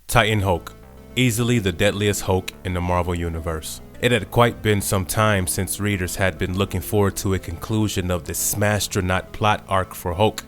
Titan Hulk, easily the deadliest Hulk in the Marvel Universe. It had quite been some time since readers had been looking forward to a conclusion of the Smashtronaut plot arc for Hulk,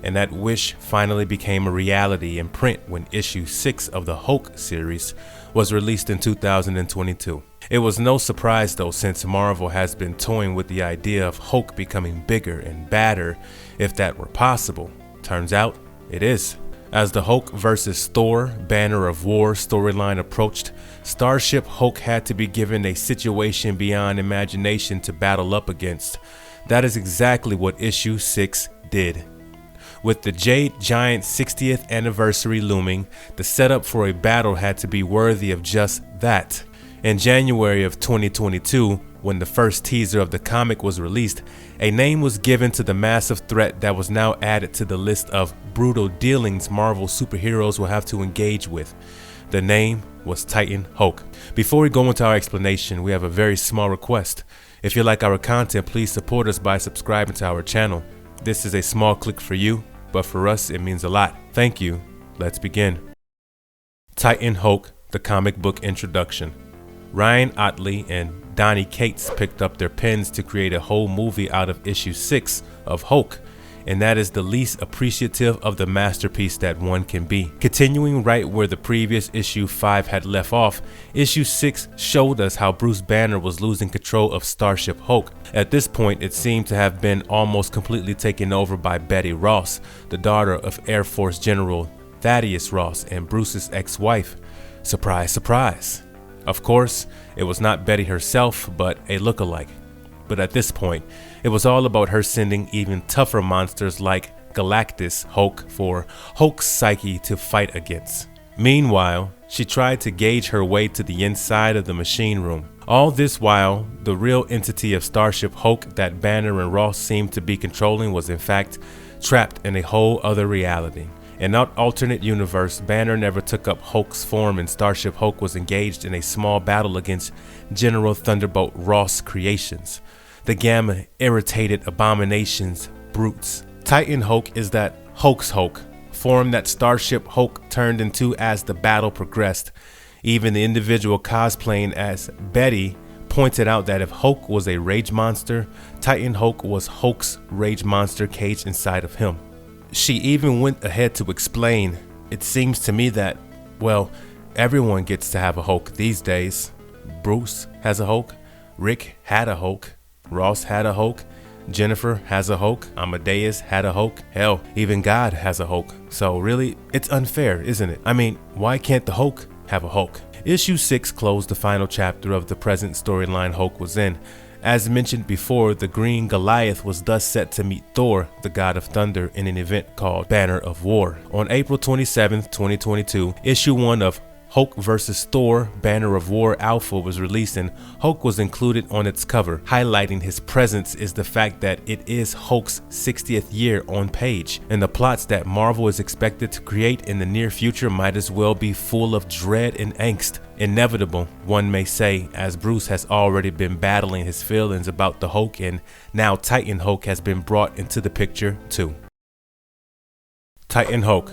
and that wish finally became a reality in print when issue 6 of the Hulk series was released in 2022. It was no surprise though, since Marvel has been toying with the idea of Hulk becoming bigger and badder if that were possible. Turns out, it is. As the Hulk vs. Thor Banner of War storyline approached, Starship Hulk had to be given a situation beyond imagination to battle up against. That is exactly what issue 6 did. With the Jade Giant 60th anniversary looming, the setup for a battle had to be worthy of just that. In January of 2022, when the first teaser of the comic was released, a name was given to the massive threat that was now added to the list of brutal dealings Marvel superheroes will have to engage with. The name was Titan Hulk. Before we go into our explanation, we have a very small request. If you like our content, please support us by subscribing to our channel. This is a small click for you, but for us it means a lot. Thank you. Let's begin. Titan Hulk, the comic book introduction. Ryan Ottley and Donny Cates picked up their pens to create a whole movie out of issue 6 of Hulk, and that is the least appreciative of the masterpiece that one can be. Continuing right where the previous issue 5 had left off, issue 6 showed us how Bruce Banner was losing control of Starship Hulk. At this point, it seemed to have been almost completely taken over by Betty Ross, the daughter of Air Force General Thaddeus Ross and Bruce's ex-wife. Surprise, surprise. Of course, it was not Betty herself, but a look-alike. But at this point, it was all about her sending even tougher monsters like Galactus Hulk for Hulk's psyche to fight against. Meanwhile, she tried to gauge her way to the inside of the machine room. All this while, the real entity of Starship Hulk that Banner and Ross seemed to be controlling was in fact trapped in a whole other reality. In that alternate universe, Banner never took up Hulk's form and Starship Hulk was engaged in a small battle against General Thunderbolt Ross creations, the Gamma irritated abominations, brutes. Titan Hulk is that Hulk's Hulk, form that Starship Hulk turned into as the battle progressed. Even the individual cosplaying as Betty pointed out that if Hulk was a rage monster, Titan Hulk was Hulk's rage monster caged inside of him. She even went ahead to explain, it seems to me that, well, everyone gets to have a Hulk these days. Bruce has a Hulk, Rick had a Hulk, Ross had a Hulk, Jennifer has a Hulk, Amadeus had a Hulk, hell, even God has a Hulk. So really, it's unfair, isn't it? I mean, why can't the Hulk have a Hulk? Issue 6 closed the final chapter of the present storyline Hulk was in. As mentioned before, the Green Goliath was thus set to meet Thor, the God of Thunder, in an event called Banner of War. On April 27, 2022, issue 1 of Hulk vs. Thor Banner of War Alpha was released and Hulk was included on its cover. Highlighting his presence is the fact that it is Hulk's 60th year on page, and the plots that Marvel is expected to create in the near future might as well be full of dread and angst. Inevitable, one may say, as Bruce has already been battling his feelings about the Hulk and now Titan Hulk has been brought into the picture too. Titan Hulk.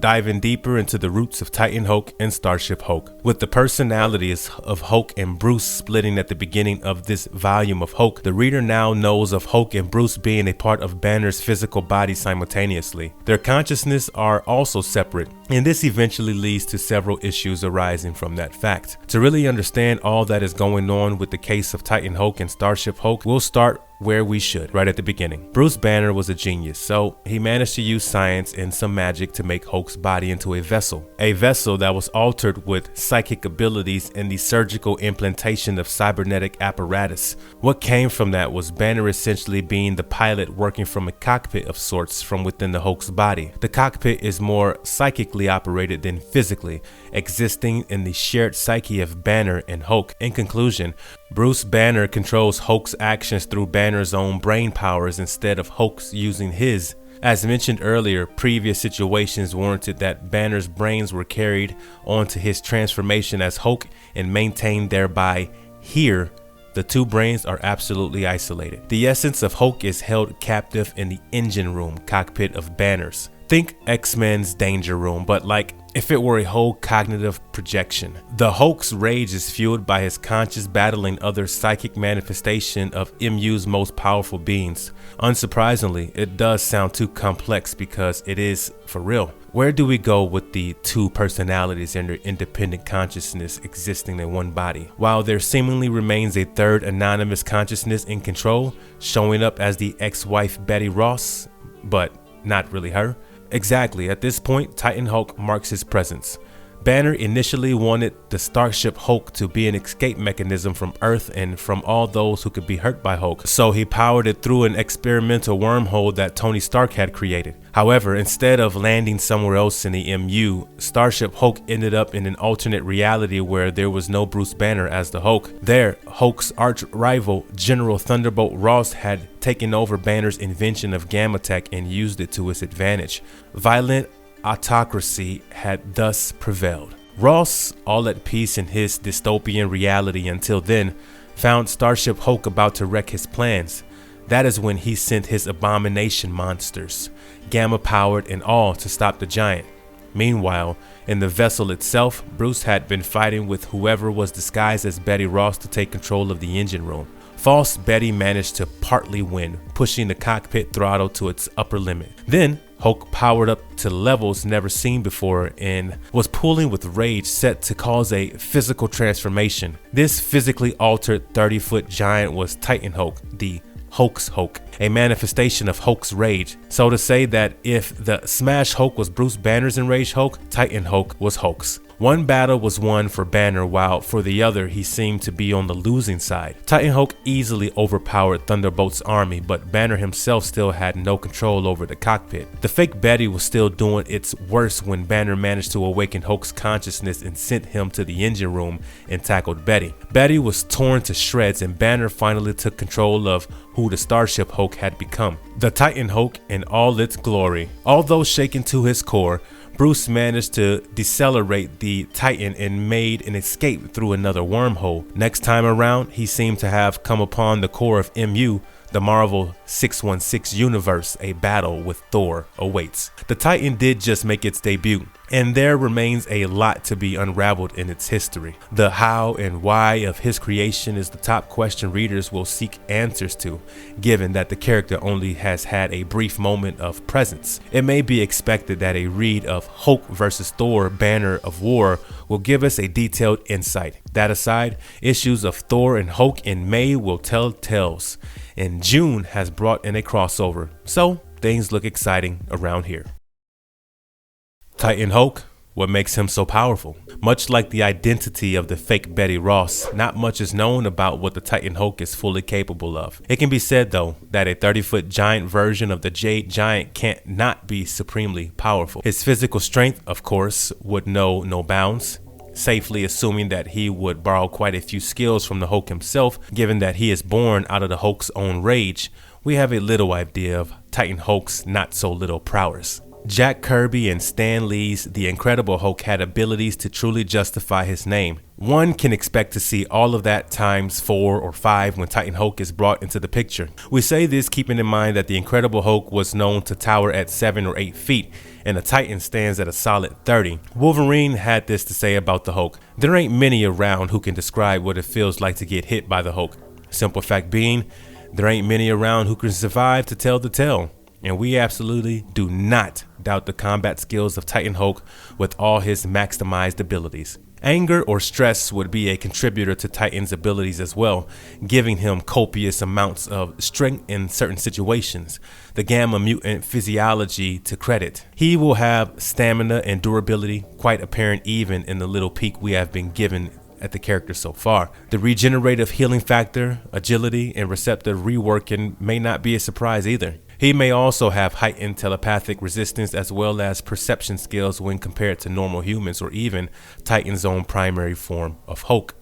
Diving deeper into the roots of Titan Hulk and Starship Hulk. With the personalities of Hulk and Bruce splitting at the beginning of this volume of Hulk, the reader now knows of Hulk and Bruce being a part of Banner's physical body simultaneously. Their consciousness are also separate, and this eventually leads to several issues arising from that fact. To really understand all that is going on with the case of Titan Hulk and Starship Hulk, we'll start where we should, right at the beginning. Bruce Banner was a genius, so he managed to use science and some magic to make Hulk's body into a vessel that was altered with psychic abilities and the surgical implantation of cybernetic apparatus. What came from that was Banner essentially being the pilot working from a cockpit of sorts from within the Hulk's body. The cockpit is more psychically operated than physically, existing in the shared psyche of Banner and Hulk. In conclusion, Bruce Banner controls Hulk's actions through Banner's own brain powers instead of Hulk's using his. As mentioned earlier, previous situations warranted that Banner's brains were carried onto his transformation as Hulk and maintained thereby. Here, the two brains are absolutely isolated. The essence of Hulk is held captive in the engine room cockpit of Banner's. Think X-Men's Danger Room, but like if it were a whole cognitive projection. The Hulk's rage is fueled by his conscious battling other psychic manifestation of MU's most powerful beings. Unsurprisingly, it does sound too complex because it is for real. Where do we go with the two personalities and their independent consciousness existing in one body, while there seemingly remains a third anonymous consciousness in control, showing up as the ex-wife Betty Ross, but not really her? Exactly, at this point, Titan Hulk marks his presence. Banner initially wanted the Starship Hulk to be an escape mechanism from Earth and from all those who could be hurt by Hulk, so he powered it through an experimental wormhole that Tony Stark had created. However, instead of landing somewhere else in the MU, Starship Hulk ended up in an alternate reality where there was no Bruce Banner as the Hulk. There, Hulk's arch-rival General Thunderbolt Ross had taken over Banner's invention of Gamma Tech and used it to his advantage. Violent autocracy had thus prevailed. Ross, all at peace in his dystopian reality until then, found Starship Hulk about to wreck his plans. That is when he sent his abomination monsters, gamma-powered and all, to stop the giant. Meanwhile, in the vessel itself, Bruce had been fighting with whoever was disguised as Betty Ross to take control of the engine room. False Betty managed to partly win, pushing the cockpit throttle to its upper limit. Then, Hulk powered up to levels never seen before and was pulling with rage, set to cause a physical transformation. This physically altered 30-foot giant was Titan Hulk, the Hulk's Hulk, a manifestation of Hulk's rage. So to say that if the Smash Hulk was Bruce Banner's enraged Hulk, Titan Hulk was Hulk's. One battle was won for Banner, while for the other he seemed to be on the losing side. Titan Hulk easily overpowered Thunderbolt's army, but Banner himself still had no control over the cockpit. The fake Betty was still doing its worst when Banner managed to awaken Hulk's consciousness and sent him to the engine room and tackled Betty. Betty was torn to shreds and Banner finally took control of who the Starship Hulk had become. The Titan Hulk in all its glory. Although shaken to his core, Bruce managed to decelerate the Titan and made an escape through another wormhole. Next time around, he seemed to have come upon the core of MU, the Marvel 616 universe. A battle with Thor awaits. The Titan did just make its debut, and there remains a lot to be unraveled in its history. The how and why of his creation is the top question readers will seek answers to, given that the character only has had a brief moment of presence. It may be expected that a read of Hulk vs. Thor Banner of War will give us a detailed insight. That aside, issues of Thor and Hulk in May will tell tales, and June has brought in a crossover, so things look exciting around here. Titan Hulk, what makes him so powerful? Much like the identity of the fake Betty Ross, not much is known about what the Titan Hulk is fully capable of. It can be said though that a 30-foot giant version of the Jade Giant can't not be supremely powerful. His physical strength, of course, would know no bounds, safely assuming that he would borrow quite a few skills from the Hulk himself. Given that he is born out of the Hulk's own rage, we have a little idea of Titan Hulk's not so little prowess. Jack Kirby and Stan Lee's The Incredible Hulk had abilities to truly justify his name. One can expect to see all of that times 4 or 5 when Titan Hulk is brought into the picture. We say this keeping in mind that the Incredible Hulk was known to tower at 7 or 8 feet, and the Titan stands at a solid 30. Wolverine had this to say about the Hulk: "There ain't many around who can describe what it feels like to get hit by the Hulk. Simple fact being, there ain't many around who can survive to tell the tale." And we absolutely do not doubt the combat skills of Titan Hulk with all his maximized abilities. Anger or stress would be a contributor to Titan's abilities as well, giving him copious amounts of strength in certain situations. The Gamma mutant physiology to credit. He will have stamina and durability, quite apparent even in the little peek we have been given at the character so far. The regenerative healing factor, agility, and receptive reworking may not be a surprise either. He may also have heightened telepathic resistance as well as perception skills when compared to normal humans or even Titan's own primary form of Hulk.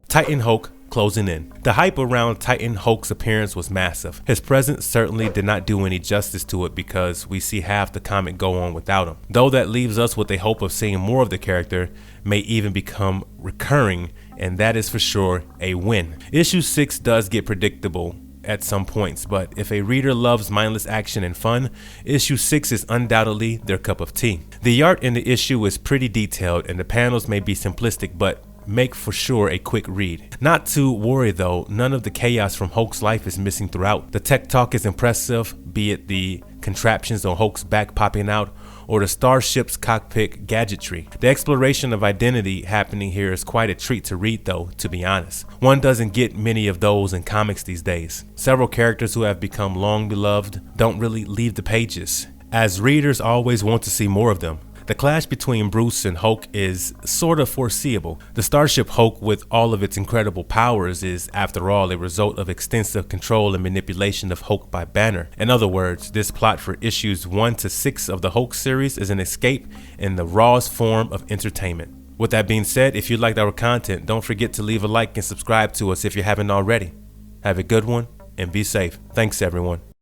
Titan Hulk closing in. The hype around Titan Hulk's appearance was massive. His presence certainly did not do any justice to it because we see half the comic go on without him. Though that leaves us with a hope of seeing more of the character, may even become recurring, and that is for sure a win. Issue 6 does get predictable, at some points, but if a reader loves mindless action and fun, issue 6 is undoubtedly their cup of tea. The art in the issue is pretty detailed and the panels may be simplistic, but make for sure a quick read. Not to worry though, none of the chaos from Hulk's life is missing throughout. The tech talk is impressive, be it the contraptions on Hulk's back popping out or the starship's cockpit gadgetry. The exploration of identity happening here is quite a treat to read though, to be honest. One doesn't get many of those in comics these days. Several characters who have become long beloved don't really leave the pages, as readers always want to see more of them. The clash between Bruce and Hulk is sort of foreseeable. The Starship Hulk, with all of its incredible powers, is after all a result of extensive control and manipulation of Hulk by Banner. In other words, this plot for issues 1 to 6 of the Hulk series is an escape in the rawest form of entertainment. With that being said, if you liked our content, don't forget to leave a like and subscribe to us if you haven't already. Have a good one and be safe. Thanks everyone.